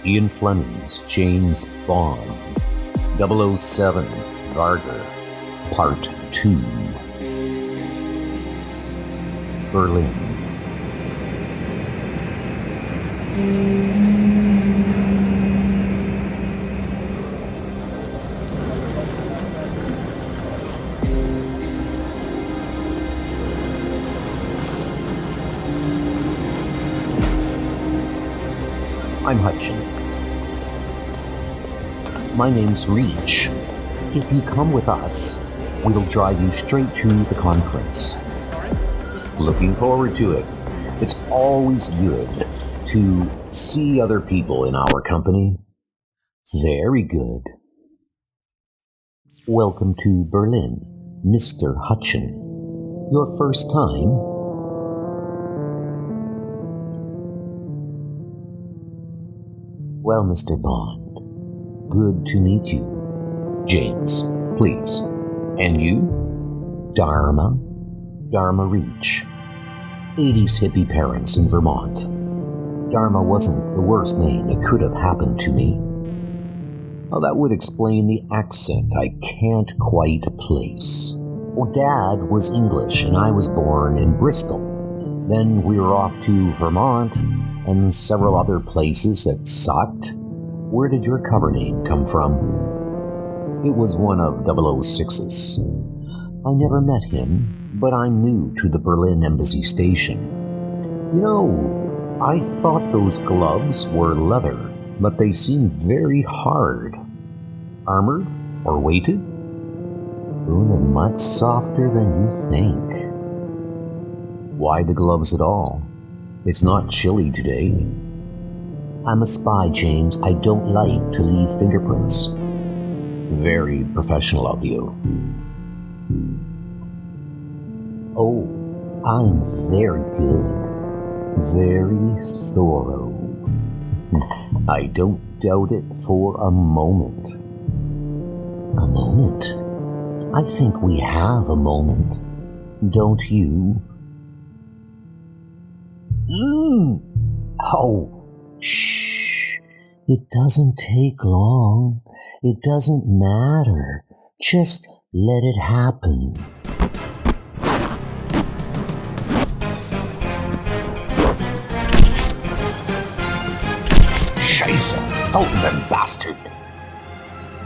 Ian Fleming's James Bond, 007 VARGR, Part 2. Berlin. I'm Hutchin. My name's Reach. If you come with us, we'll drive you straight to the conference. Looking forward to it. It's always good to see other people in our company. Very good. Welcome to Berlin, Mr. Hutchin. Your first time? Well, Mr. Bond, good to meet you. James, please. And you? Dharma Reach. 80s hippie parents in Vermont. Dharma wasn't the worst name that could have happened to me. Well, that would explain the accent I can't quite place. Well, Dad was English and I was born in Bristol. Then we were off to Vermont and several other places that sucked. Where did your cover name come from? It was one of 006's. I never met him, but I'm new to the Berlin Embassy station. You know, I thought those gloves were leather, but they seem very hard. Armored or weighted? Oh, they're much softer than you think. Why the gloves at all? It's not chilly today. I'm a spy, James. I don't like to leave fingerprints. Very professional of you. Oh, I'm very good. Very thorough. I don't doubt it for a moment. A moment? I think we have a moment. Don't you? Oh, shh. It doesn't take long. It doesn't matter. Just let it happen. Scheiße, Totenbastard.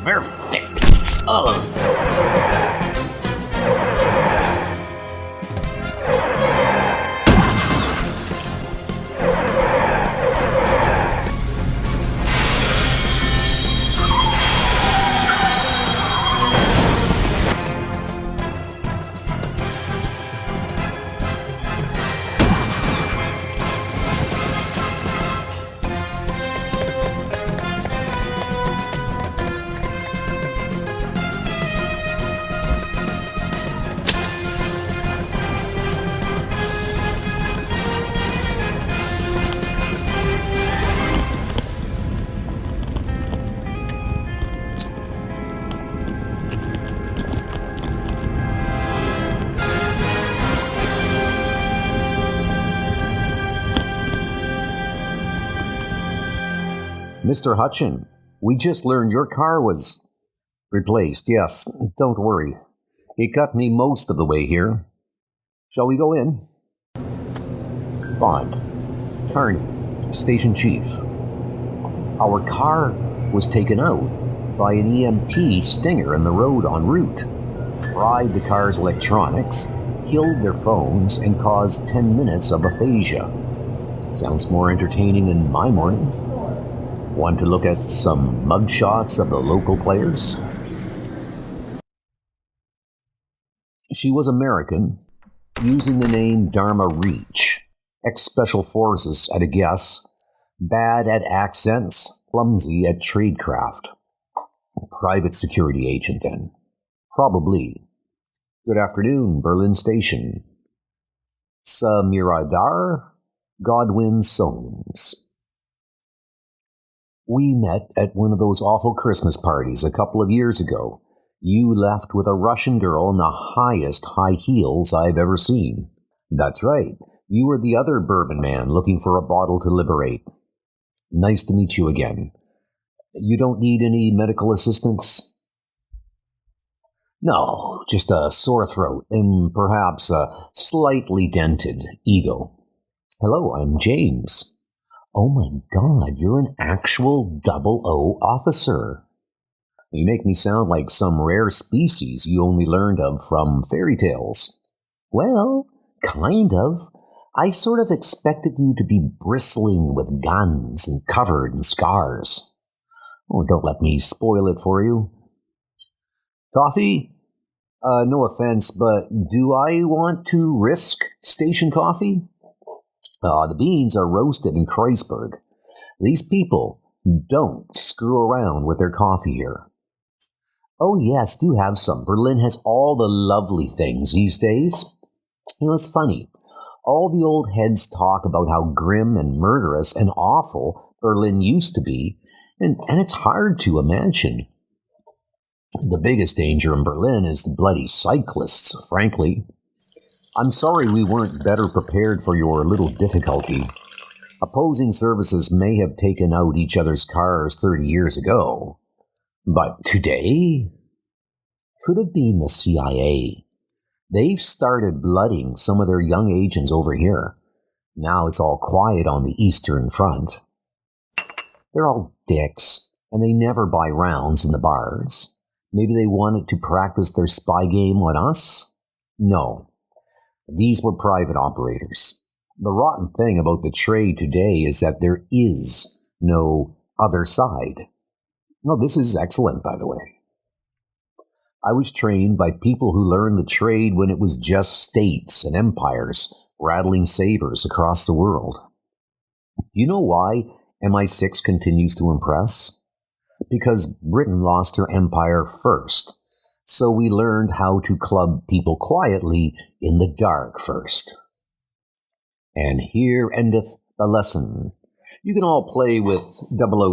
Wer fickt? Ugh. Mr. Hutchin, we just learned your car was replaced. Yes, don't worry. It got me most of the way here. Shall we go in? Bond, Carney, Station Chief. Our car was taken out by an EMP stinger in the road en route. Fried the car's electronics, killed their phones, and caused 10 minutes of aphasia. Sounds more entertaining than my morning. Want to look at some mugshots of the local players? She was American, using the name Dharma Reach. Ex-Special Forces at a guess, bad at accents, clumsy at tradecraft. Private security agent then. Probably. Good afternoon, Berlin Station. Samiradar Godwin Soames. We met at one of those awful Christmas parties a couple of years ago. You left with a Russian girl in the highest high heels I've ever seen. That's right. You were the other bourbon man looking for a bottle to liberate. Nice to meet you again. You don't need any medical assistance? No, just a sore throat and perhaps a slightly dented ego. Hello, I'm James. Oh my God, you're an actual 00 officer. You make me sound like some rare species you only learned of from fairy tales. Well, kind of. I sort of expected you to be bristling with guns and covered in scars. Oh, don't let me spoil it for you. Coffee? No offense, but do I want to risk station coffee? The beans are roasted in Kreuzberg. These people don't screw around with their coffee here. Oh yes, do have some. Berlin has all the lovely things these days. It's funny. All the old heads talk about how grim and murderous and awful Berlin used to be, and it's hard to imagine. The biggest danger in Berlin is the bloody cyclists, frankly. I'm sorry we weren't better prepared for your little difficulty. Opposing services may have taken out each other's cars 30 years ago. But today? Could have been the CIA. They've started blooding some of their young agents over here. Now it's all quiet on the Eastern Front. They're all dicks, and they never buy rounds in the bars. Maybe they wanted to practice their spy game on us? No. These were private operators. The rotten thing about the trade today is that there is no other side. No, this is excellent, by the way. I was trained by people who learned the trade when it was just states and empires rattling sabers across the world. You know why MI6 continues to impress? Because Britain lost her empire first, so we learned how to club people quietly in the dark first. And here endeth the lesson. You can all play with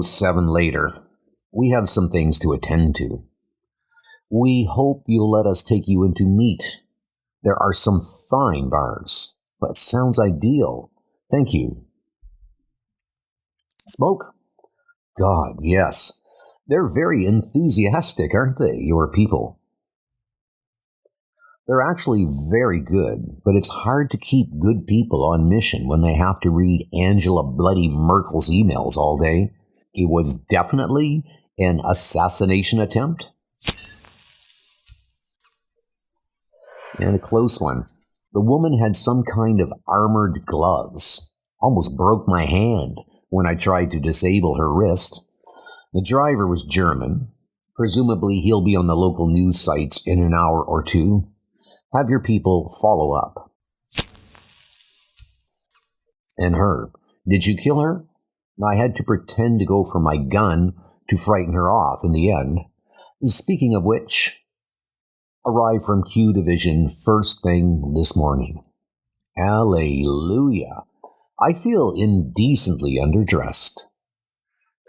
007 later. We have some things to attend to. We hope you'll let us take you into meat. There are some fine bars. That sounds ideal. Thank you. Smoke? God, yes. They're very enthusiastic, aren't they, your people? They're actually very good, but it's hard to keep good people on mission when they have to read Angela Bloody Merkel's emails all day. It was definitely an assassination attempt. And a close one. The woman had some kind of armored gloves. Almost broke my hand when I tried to disable her wrist. The driver was German. Presumably he'll be on the local news sites in an hour or two. Have your people follow up. And her. Did you kill her? I had to pretend to go for my gun to frighten her off in the end. Speaking of which, arrived from Q Division first thing this morning. Hallelujah. I feel indecently underdressed.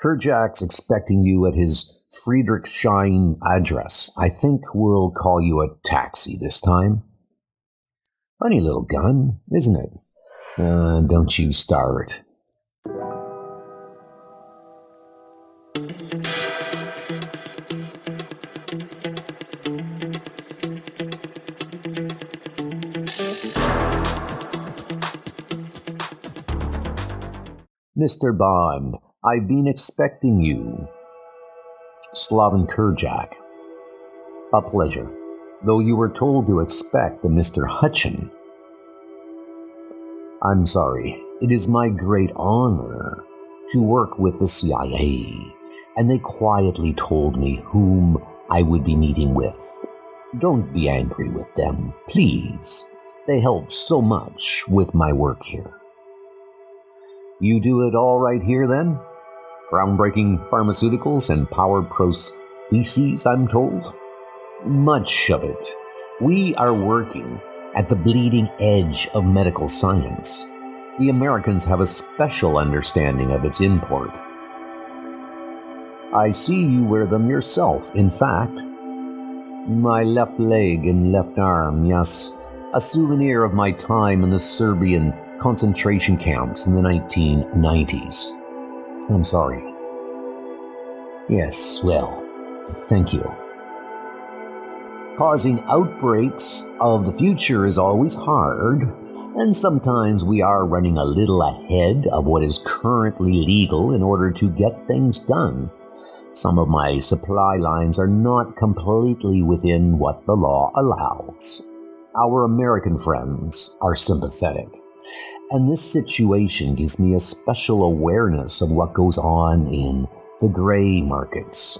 Kerjak's expecting you at his Friedrichshain address. I think we'll call you a taxi this time. Funny little gun, isn't it? Don't you start. Mr. Bond, I've been expecting you. Slaven Kerjak. A pleasure, though you were told to expect a Mr. Hutchin. I'm sorry, it is my great honor to work with the CIA, and they quietly told me whom I would be meeting with. Don't be angry with them, please. They help so much with my work here. You do it all right here, then? Groundbreaking pharmaceuticals and powered prostheses, I'm told? Much of it. We are working at the bleeding edge of medical science. The Americans have a special understanding of its import. I see you wear them yourself, in fact. My left leg and left arm, yes. A souvenir of my time in the Serbian concentration camps in the 1990s. I'm sorry. Yes, well, thank you. Causing outbreaks of the future is always hard, and sometimes we are running a little ahead of what is currently legal in order to get things done. Some of my supply lines are not completely within what the law allows. Our American friends are sympathetic, and this situation gives me a special awareness of what goes on in the gray markets.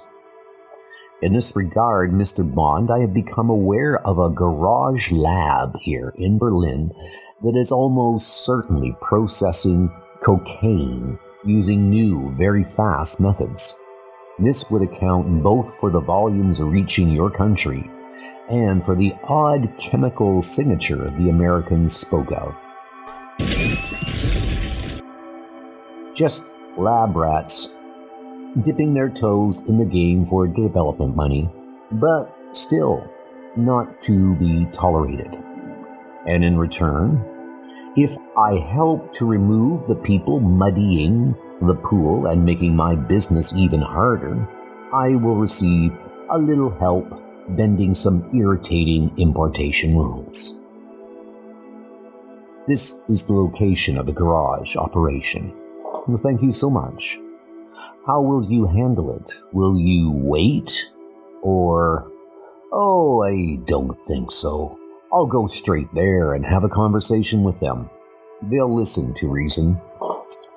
In this regard, Mr. Bond, I have become aware of a garage lab here in Berlin that is almost certainly processing cocaine using new, very fast methods. This would account both for the volumes reaching your country and for the odd chemical signature the Americans spoke of. Just lab rats dipping their toes in the game for development money, but still not to be tolerated. And in return, if I help to remove the people muddying the pool and making my business even harder, I will receive a little help bending some irritating importation rules. This is the location of the garage operation. Well, thank you so much. How will you handle it? Will you wait? Or, oh, I don't think so. I'll go straight there and have a conversation with them. They'll listen to reason.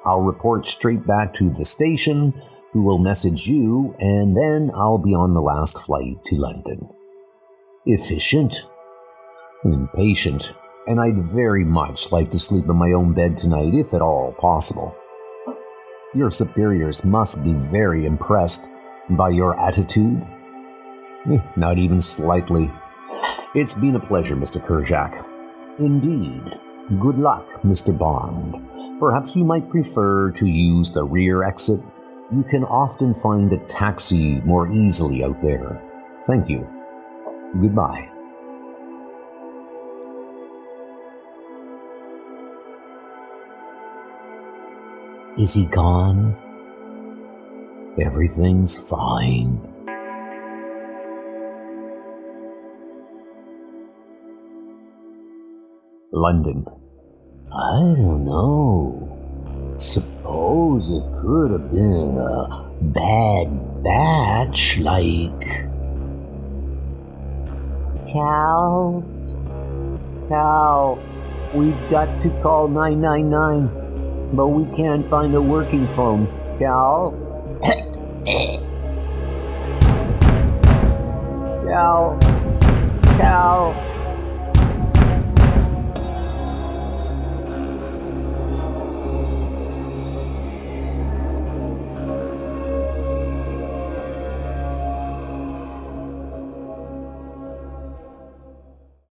I'll report straight back to the station, who will message you, and then I'll be on the last flight to London. Efficient? Impatient, and I'd very much like to sleep in my own bed tonight, if at all possible. Your superiors must be very impressed by your attitude. Not even slightly. It's been a pleasure, Mr. Kerjak. Indeed. Good luck, Mr. Bond. Perhaps you might prefer to use the rear exit. You can often find a taxi more easily out there. Thank you. Goodbye. Is he gone? Everything's fine. London. I don't know. Suppose it could have been a bad batch, like... Cal, we've got to call 999. But we can't find a working phone, Cal. Cal.